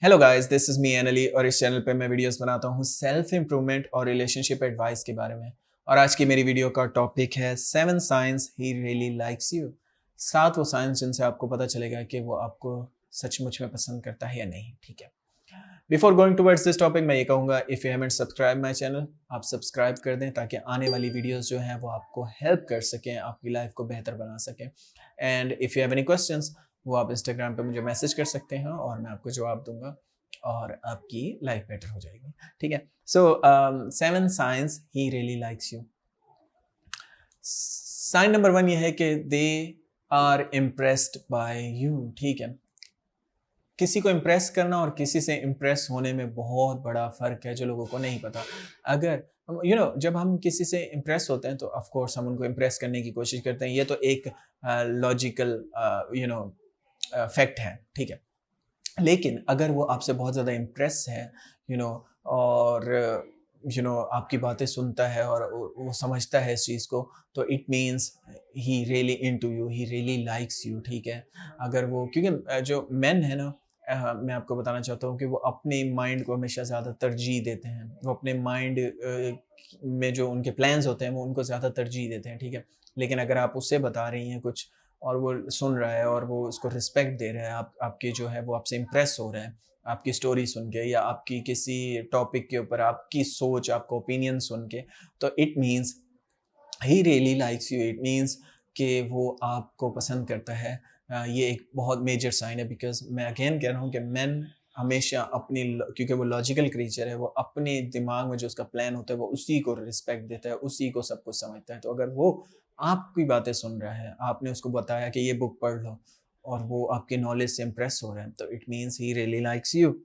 Hello guys, this is me एनली और इस चैनल पे मैं वीडियोस बनाता हूँ सेल्फ इम्प्रूवमेंट और रिलेशनशिप एडवाइस के बारे में। और आज की मेरी वीडियो का टॉपिक है 7 signs he really likes you. 7 वो साइंस जिनसे आपको पता चलेगा कि वो आपको सचमुच में पसंद करता है या नहीं। ठीक है, before going towards this topic मैं ये कहूँगा, if you haven't subscribe my channel, आप सब्सक्राइब कर दें ताकि आने वाली वीडियोस जो हैं वो आपको हेल्प कर सकें, आपकी लाइफ को बेहतर बना सकें। And if you have any questions, वो आप इंस्टाग्राम पे मुझे मैसेज कर सकते हैं और मैं आपको जवाब दूंगा और आपकी लाइफ बेटर हो जाएगी। ठीक है, so 7 signs he really likes you. Sign number 1 ये है कि they are impressed by you. ठीक है, किसी को इम्प्रेस करना और किसी से इम्प्रेस होने में बहुत बड़ा फ़र्क है जो लोगों को नहीं पता। अगर जब हम किसी से इम्प्रेस होते हैं तो ऑफ कोर्स हम उनको इम्प्रेस करने की कोशिश करते हैं। ये तो एक लॉजिकल फैक्ट है, ठीक है। लेकिन अगर वो आपसे बहुत ज़्यादा इम्प्रेस है, और आपकी बातें सुनता है और वो समझता है इस चीज़ को, तो it means he really into you, he really likes you. ठीक है, अगर वो क्योंकि जो मेन है ना, मैं आपको बताना चाहता हूँ कि वो अपने माइंड को हमेशा ज़्यादा तरजीह देते हैं। वो अपने माइंड में जो उनके प्लान्स होते हैं वो उनको ज़्यादा तरजीह देते हैं। ठीक है, लेकिन अगर आप उससे बता रही हैं कुछ और वो सुन रहा है और वो उसको रिस्पेक्ट दे रहा है, आपकी जो है वो आपसे इम्प्रेस हो रहा है आपकी स्टोरी सुन के या आपकी किसी टॉपिक के ऊपर आपकी सोच, आपका ओपिनियन सुन के, तो it means he really likes you. It means कि वो आपको पसंद करता है। ये एक बहुत मेजर साइन है, बिकॉज मैं अगेन कह रहा हूँ कि मैन हमेशा क्योंकि वो लॉजिकल क्रीचर है, वो अपने दिमाग में जो उसका प्लान होता है वो उसी को रिस्पेक्ट देता है, उसी को सब कुछ समझता है। तो अगर वो आपकी बातें सुन रहा है, आपने उसको बताया कि ये बुक पढ़ लो और वो आपके नॉलेज से इम्प्रेस हो रहा है, तो it means he really likes you.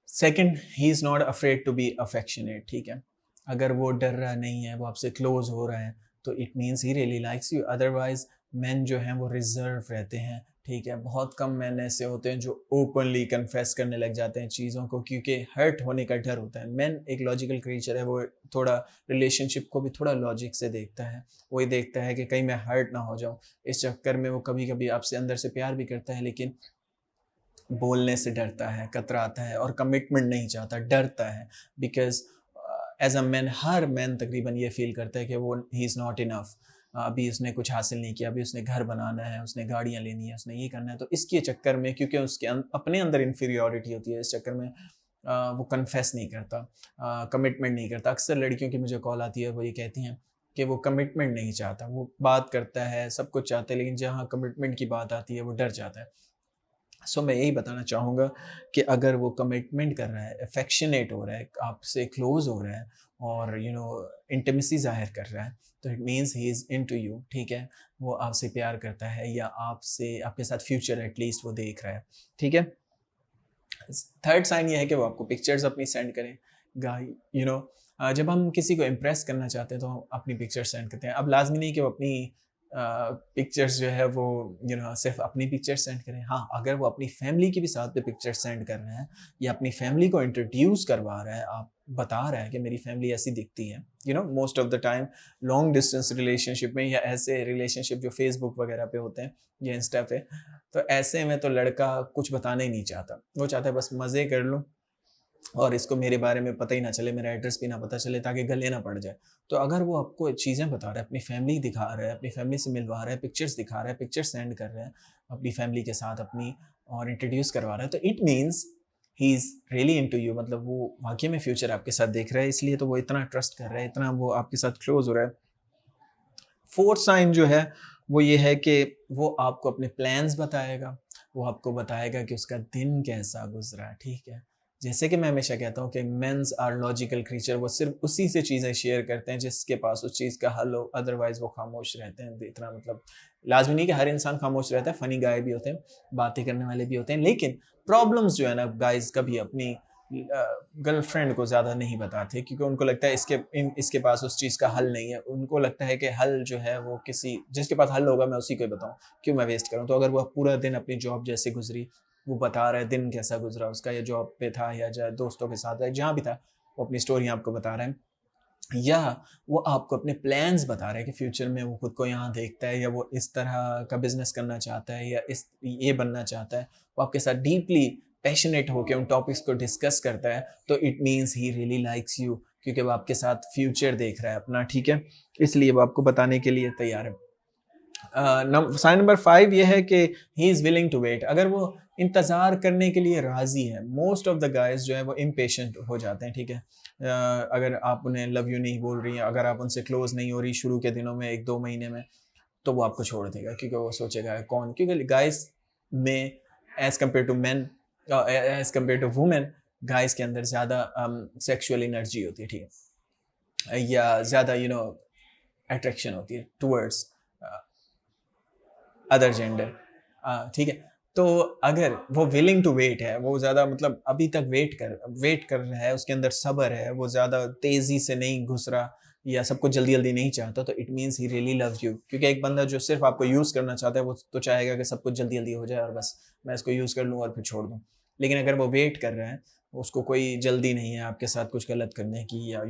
Second, he is not afraid to be affectionate. ठीक है, अगर वो डर रहा नहीं है, वो आपसे क्लोज हो रहा है, तो it means he really likes you. Otherwise man जो हैं वो रिजर्व रहते हैं। ठीक है, बहुत कम मैन ऐसे होते हैं जो ओपनली कन्फेस करने लग जाते हैं चीज़ों को, क्योंकि हर्ट होने का डर होता है। मैन एक लॉजिकल क्रीचर है, वो थोड़ा रिलेशनशिप को भी थोड़ा लॉजिक से देखता है। वो ये देखता है कि कहीं मैं हर्ट ना हो जाऊँ। इस चक्कर में वो कभी कभी आपसे अंदर से प्यार भी करता है, लेकिन बोलने से डरता है, कतराता है और कमिटमेंट नहीं चाहता, डरता है। Because as a man, her man तकरीबन ये फ़ील करता है कि वो ही इज़ नॉट इनफ। अभी उसने कुछ हासिल नहीं किया, अभी उसने घर बनाना है, उसने गाड़ियाँ लेनी है, उसने ये करना है। तो इसके चक्कर में, क्योंकि उसके अपने अंदर इन्फीरियॉरिटी होती है, इस चक्कर में वो कन्फेस नहीं करता, कमिटमेंट नहीं करता। अक्सर लड़कियों की मुझे कॉल आती है, वो ये कहती हैं कि वो कमिटमेंट नहीं चाहता। वो बात करता है, सब कुछ चाहता है, लेकिन जहाँ कमिटमेंट की बात आती है, वो डर जाता है। सो मैं यही बताना चाहूँगा कि अगर वो कमिटमेंट कर रहा है, अफेक्शनेट हो रहा है, आपसे क्लोज़ हो रहा है और इंटिमेसी ज़ाहिर कर रहा है, तो it means he is into you. ठीक है? वो आपसे प्यार करता है या आपसे आपके साथ फ्यूचर एटलीस्ट वो देख रहा है। ठीक है? थर्ड साइन ये है कि वो आपको पिक्चर्स अपनी सेंड करें। गाइ यू नो जब हम किसी को इम्प्रेस करना चाहते हैं तो हम अपनी पिक्चर्स सेंड करते हैं। अब लाज़मी नहीं कि वो अपनी पिक्चर्स जो है वो सिर्फ़ अपनी पिक्चर्स सेंड करें। हाँ, अगर वो अपनी फैमिली की भी साथ में पिक्चर्स सेंड कर रहे हैं या अपनी फैमिली को इंट्रोड्यूस करवा रहा है, आप बता रहा है कि मेरी फैमिली ऐसी दिखती है। Most of the time long distance relationship में या ऐसे रिलेशनशिप जो फेसबुक वगैरह पे होते हैं या इंस्टा पे, तो ऐसे में तो लड़का कुछ बताना ही नहीं चाहता। वो चाहता है बस मज़े कर लूँ और इसको मेरे बारे में पता ही ना चले, मेरा एड्रेस भी ना पता चले ताकि गले ना पड़ जाए। तो अगर वो आपको चीज़ें बता रहा है, अपनी फैमिली दिखा रहा है, अपनी फैमिली से मिलवा रहा है, पिक्चर्स दिखा रहा है, पिक्चर्स सेंड कर रहा है अपनी फैमिली के साथ अपनी और इंट्रोड्यूस करवा रहा है, तो it means he is really into you. मतलब वो वाक़ई में फ्यूचर आपके साथ देख रहा है, इसलिए तो वो इतना ट्रस्ट कर रहा है, इतना वो आपके साथ क्लोज़ हो रहा है। फोर्थ साइन जो है वो ये है कि वो आपको अपने प्लान्स बताएगा, वो आपको बताएगा कि उसका दिन कैसा गुज़रा, ठीक है? जैसे कि मैं हमेशा कहता हूँ कि मेन्स आर लॉजिकल क्रीचर, वो सिर्फ़ उसी से चीज़ें शेयर करते हैं जिसके पास उस चीज़ का हल हो, अदरवाइज़ वो खामोश रहते हैं। इतना मतलब लाज़मी नहीं कि हर इंसान खामोश रहता है, फ़नी गाय भी होते हैं, बातें करने वाले भी होते हैं, लेकिन प्रॉब्लम्स जो है ना गाइज़ कभी अपनी गर्लफ्रेंड को ज़्यादा नहीं बताते, क्योंकि उनको लगता है इसके पास उस चीज़ का हल नहीं है। उनको लगता है कि हल जो है वो किसी जिसके पास हल होगा मैं उसी को ही बताऊँ, क्यों मैं वेस्ट करूँ? तो अगर वो पूरा दिन अपनी जॉब जैसे गुज़री, वो बता रहा है दिन कैसा गुज़रा उसका, या जॉब पे था या ज दोस्तों के साथ या जहाँ भी था, वो अपनी स्टोरी आपको बता रहा है। या वो आपको अपने प्लान्स बता रहा है कि फ्यूचर में वो खुद को यहाँ देखता है, या वो इस तरह का बिजनेस करना चाहता है, या इस ये बनना चाहता है, वो आपके साथ डीपली पैशनेट होकर उन टॉपिक्स को डिस्कस करता है, तो it means he really likes you, क्योंकि वो आपके साथ फ्यूचर देख रहा है अपना, ठीक है, इसलिए वो आपको बताने के लिए तैयार है। साइन नंबर 5 ये है कि he is willing to wait. अगर वो इंतज़ार करने के लिए राज़ी है, मोस्ट ऑफ द गाइज जो है वो इम्पेशेंट हो जाते हैं, ठीक है। अगर आप उन्हें लव यू नहीं बोल रही हैं, अगर आप उनसे क्लोज नहीं हो रही शुरू के दिनों में, 1-2 महीने में, तो वो आपको छोड़ देगा, क्योंकि वो सोचेगा कौन, क्योंकि गाइज में as compare to man, as compare to women, guys के अंदर ज़्यादा सेक्सुअल एनर्जी होती है, ठीक है, या ज़्यादा अट्रैक्शन होती है टूवर्ड्स अदर जेंडर, ठीक है। तो अगर वो विलिंग टू वेट है, वो ज़्यादा मतलब अभी तक वेट कर रहा है, उसके अंदर सब्र है, वो ज़्यादा तेज़ी से नहीं घुस रहा या सब कुछ जल्दी-जल्दी नहीं चाहता, तो it means he really loves you. क्योंकि एक बंदा जो सिर्फ़ आपको यूज़ करना चाहता है, वो तो चाहेगा कि सब कुछ जल्दी-जल्दी हो जाए और बस मैं इसको यूज़ कर लूँ और फिर छोड़ दूँ। लेकिन अगर वो वेट कर रहा है, उसको कोई जल्दी नहीं है आपके साथ कुछ गलत करने की, या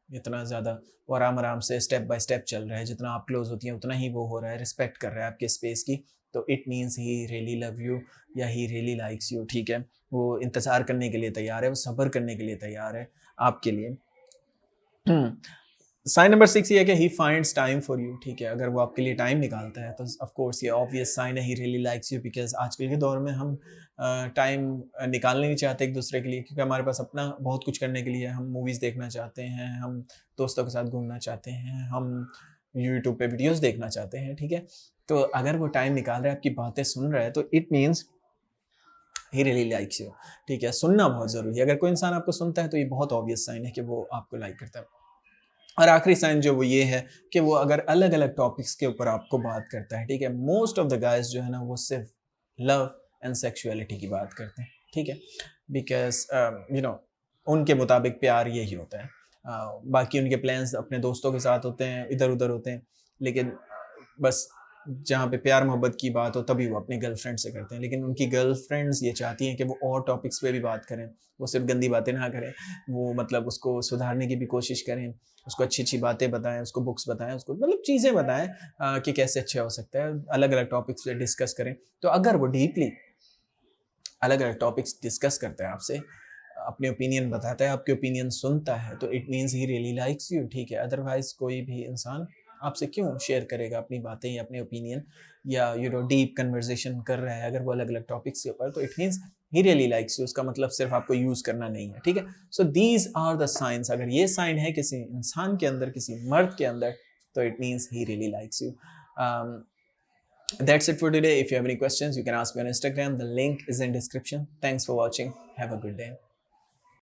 इतना ज़्यादा वो आराम-आराम से स्टेप बाय स्टेप चल रहा है, जितना आप क्लोज़ होती हैं उतना ही वो हो रहा है, रिस्पेक्ट कर रहा है आपके स्पेस की, तो it means he really love you या ही रियली लाइक्स यू, ठीक है। वो इंतज़ार करने के लिए तैयार है, वो सब्र करने के लिए तैयार है आपके लिए। साइन नंबर 6 ये है कि he finds time for you, ठीक है। अगर वो आपके लिए टाइम निकालता है, तो ऑफ कोर्स ये ऑब्वियस साइन है ही रियली लाइक्स यू, बिकॉज़ आजकल के दौर में हम टाइम निकालना नहीं चाहते एक दूसरे के लिए, क्योंकि हमारे पास अपना बहुत कुछ करने के लिए है। हम मूवीज़ देखना चाहते हैं, हम दोस्तों के साथ घूमना चाहते हैं, हम यूट्यूब पे वीडियोज़ देखना चाहते हैं, ठीक है। तो अगर वो टाइम निकाल रहा है, आपकी बातें सुन रहा है, तो it means he really likes you, ठीक है। सुनना बहुत ज़रूरी है। अगर कोई इंसान आपको सुनता है, तो ये बहुत ऑब्वियस साइन है कि वो आपको लाइक करता है। और आखिरी साइन जो वो ये है कि वो अगर अलग-अलग टॉपिक्स के ऊपर आपको बात करता है, ठीक है? मोस्ट ऑफ द गाइज़ जो है ना, वो सिर्फ़ लव एंड सेक्सुअलिटी की बात करते हैं, ठीक है? बिकॉज़ उनके मुताबिक प्यार यही होता है। बाकी उनके प्लान्स अपने दोस्तों के साथ होते हैं, इधर-उधर होते हैं, लेकिन बस जहाँ पे प्यार मोहब्बत की बात हो, तभी वो अपनी गर्लफ्रेंड से करते हैं। लेकिन उनकी गर्लफ्रेंड्स ये चाहती हैं कि वो और टॉपिक्स पे भी बात करें, वो सिर्फ़ गंदी बातें ना करें, वो मतलब उसको सुधारने की भी कोशिश करें, उसको अच्छी-अच्छी बातें बताएँ, उसको बुक्स बताएँ, उसको मतलब चीज़ें बताएँ कि कैसे अच्छा हो सकता है, अलग-अलग टॉपिक्स पे डिस्कस करें। तो अगर वो डीपली अलग-अलग टॉपिक्स डिस्कस करता है आपसे, अपने ओपिनियन बताता है, आपके ओपिनियन सुनता है, तो it means he really likes you, ठीक है। अदरवाइज़ कोई भी इंसान आपसे क्यों शेयर करेगा अपनी बातें या अपने ओपिनियन, या डीप कन्वर्सेशन कर रहा है अगर वो अलग-अलग टॉपिक्स के ऊपर, तो it means he really likes you. उसका मतलब सिर्फ़ आपको यूज़ करना नहीं है, ठीक है। सो दीज़ आर द साइन्स। अगर ये साइन है किसी इंसान के अंदर, किसी मर्द के अंदर, तो it means he really likes you. That's it for today. If you have any questions, you can ask me on Instagram. The link is in description. Thanks for watching. Have a good day.